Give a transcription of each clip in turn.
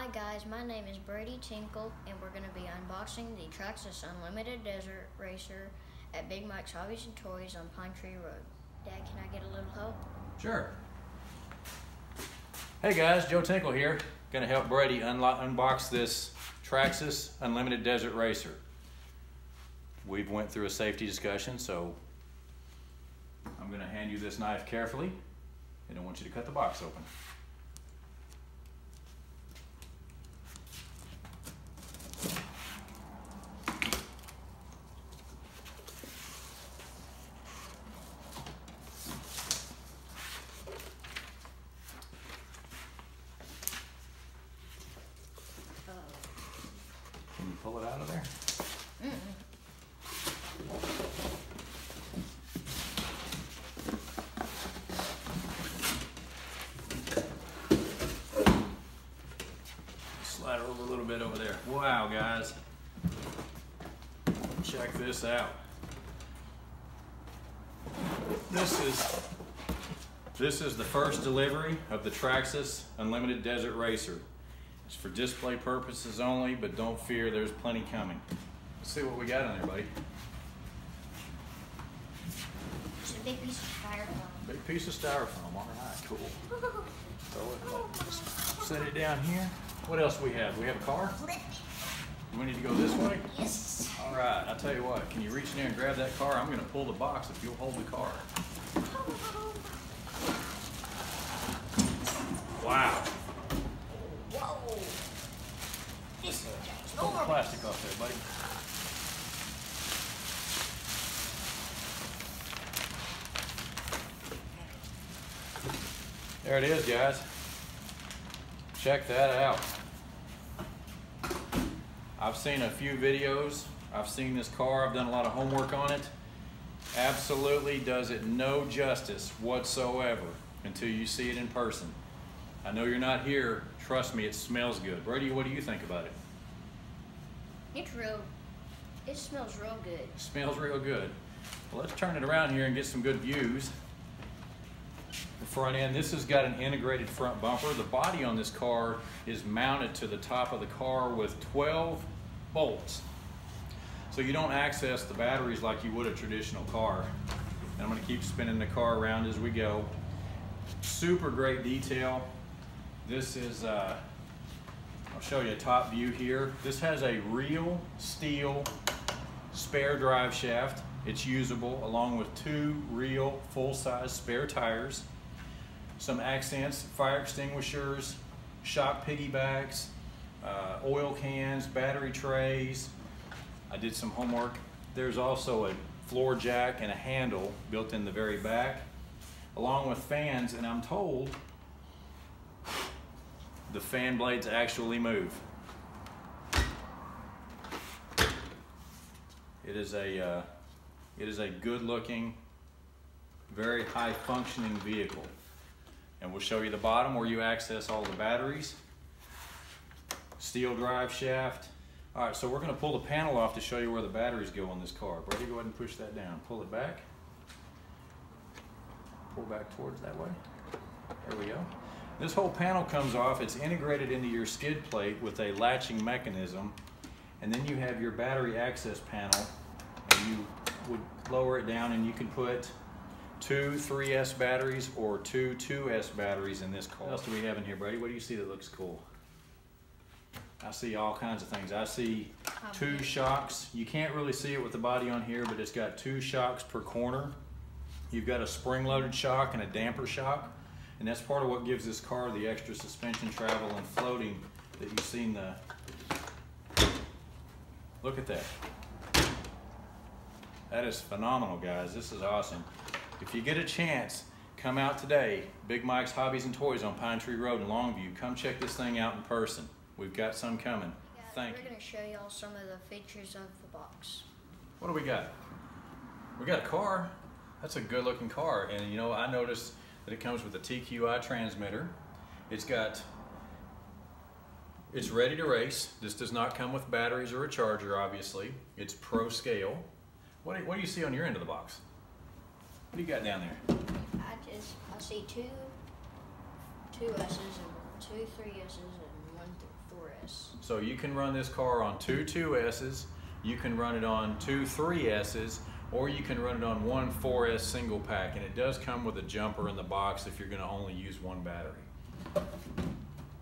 Hi guys, my name is Brady Tinkle and we're going to be unboxing the Traxxas Unlimited Desert Racer at Big Mike's Hobbies and Toys on Pine Tree Road. Dad, can I get a little help? Sure. Hey guys, Joe Tinkle here. Going to help Brady unbox this Traxxas Unlimited Desert Racer. We've went through a safety discussion, so I'm going to hand you this knife carefully and I want you to cut the box open. Can you pull it out of there? Slide it over a little bit over there. Wow, guys. Check this out. This is the first delivery of the Traxxas Unlimited Desert Racer. It's for display purposes only, but don't fear, there's plenty coming. Let's see what we got on there, buddy. It's a big piece of styrofoam. Big piece of styrofoam, all right, cool. Throw it, just set it down here. What else we have? We have a car? We need to go this way? Yes. All right, I'll tell you what, can you reach in there and grab that car? I'm gonna pull the box if you'll hold the car. Wow. Whoa. This is Pull the plastic off there, buddy. There it is, guys. Check that out. I've seen a few videos. I've seen this car. I've done a lot of homework on it. Absolutely does it no justice whatsoever until you see it in person. I know you're not here. Trust me, it smells good. Brady, what do you think about it? It smells real good. It smells real good. Well, let's turn it around here and get some good views. The front end, this has got an integrated front bumper. The body on this car is mounted to the top of the car with 12 bolts. So you don't access the batteries like you would a traditional car. And I'm gonna keep spinning the car around as we go. Super great detail. This is, I'll show you a top view here. This has a real steel spare drive shaft. It's usable along with two real full-size spare tires. Some accents, fire extinguishers, shock piggybacks, oil cans, battery trays. I did some homework. There's also a floor jack and a handle built in the very back, along with fans, and I'm told the fan blades actually move. It is a good-looking, very high-functioning vehicle. And we'll show you the bottom where you access all the batteries. Steel drive shaft. All right, so we're going to pull the panel off to show you where the batteries go on this car. Brady, go ahead and push that down. Pull it back. Pull back towards that way. There we go. This whole panel comes off. It's integrated into your skid plate with a latching mechanism. And then you have your battery access panel. And you would lower it down and you can put two 3S batteries or two 2S batteries in this car. What else do we have in here, Brady? What do you see that looks cool? I see all kinds of things. I see two shocks. You can't really see it with the body on here, but it's got two shocks per corner. You've got a spring-loaded shock and a damper shock, and that's part of what gives this car the extra suspension travel and floating that you've seen Look at that. That is phenomenal, guys. This is awesome. If you get a chance, come out today. Big Mike's Hobbies and Toys on Pine Tree Road in Longview. Come check this thing out in person. We've got some coming. Thank you. We're going to show y'all some of the features of the box. What do we got? We got a car. That's a good looking car. And you know, I noticed that it comes with a TQI transmitter. It's ready to race. This does not come with batteries or a charger, obviously. It's pro scale. What do you see on your end of the box? What do you got down there? I see two 2S's and two 3S's and one 4S. 2S. So you can run this car on two 2S's, you can run it on two 3S's, or you can run it on one 4S single pack, and it does come with a jumper in the box if you're going to only use one battery.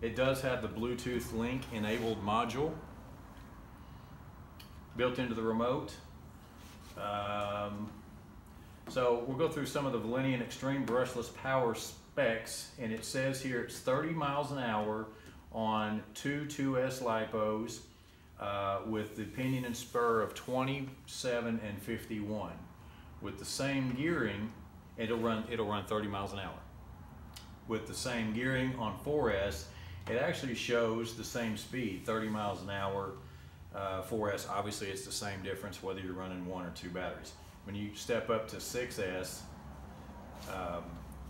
It does have the Bluetooth link enabled module built into the remote. So we'll go through some of the Valenian Extreme Brushless Power specs, and it says here it's 30 miles an hour on two 2S lipos with the pinion and spur of 27 and 51. With the same gearing, it'll run 30 miles an hour. With the same gearing on 4S, it actually shows the same speed, 30 miles an hour. 4S, obviously it's the same difference whether you're running one or two batteries. When you step up to 6S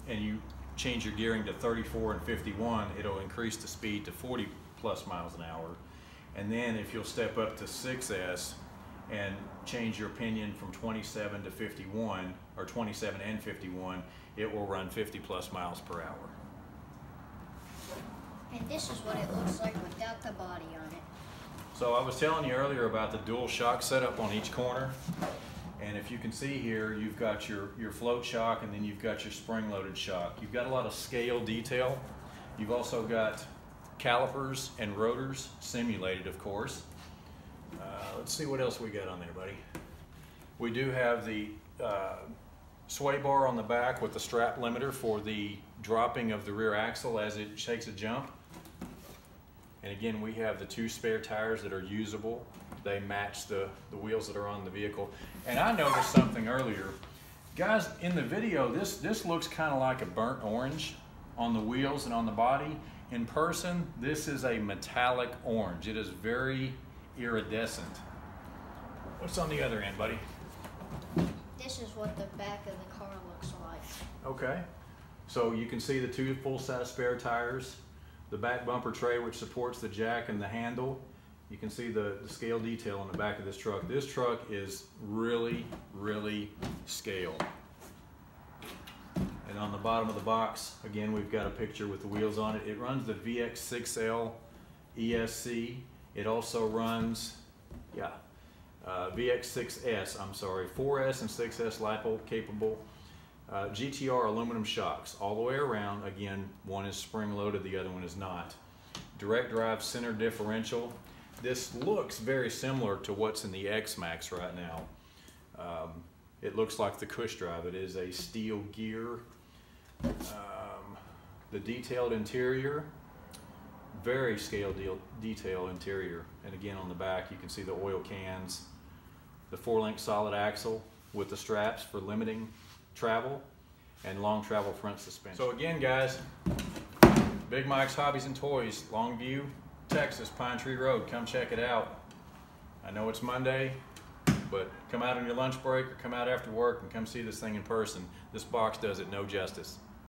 and you change your gearing to 34 and 51, it'll increase the speed to 40 plus miles an hour. And then if you'll step up to 6S and change your pinion from 27 to 51, or 27 and 51, it will run 50 plus miles per hour. And this is what it looks like without the body on it. So I was telling you earlier about the dual shock setup on each corner. And if you can see here, you've got your float shock, and then you've got your spring-loaded shock. You've got a lot of scale detail. You've also got calipers and rotors, simulated of course. Let's see what else we got on there, buddy. We do have the sway bar on the back with the strap limiter for the dropping of the rear axle as it takes a jump. And again, we have the two spare tires that are usable. They match the wheels that are on the vehicle. And I noticed something earlier. Guys, in the video, this looks kind of like a burnt orange on the wheels and on the body. In person, this is a metallic orange. It is very iridescent. What's on the other end, buddy? This is what the back of the car looks like. Okay. So you can see the two full-size spare tires, the back bumper tray which supports the jack and the handle. You can see the scale detail on the back of this truck. This truck is really, really scaled. And on the bottom of the box, again, we've got a picture with the wheels on it. It runs the VX6L ESC. It also runs, VX6S, I'm sorry, 4S and 6S lipo capable. GTR aluminum shocks all the way around. Again, one is spring-loaded, the other one is not. Direct drive center differential. This looks very similar to what's in the X-Max right now. It looks like the Cush drive. It is a steel gear. The detailed interior, very scale detail interior. And again, on the back, you can see the oil cans, the 4-link solid axle with the straps for limiting travel, and long travel front suspension. So again, guys, Big Mike's Hobbies and Toys, Longview, Texas, Pine Tree Road. Come check it out. I know it's Monday, but come out on your lunch break or come out after work and come see this thing in person. This box does it no justice.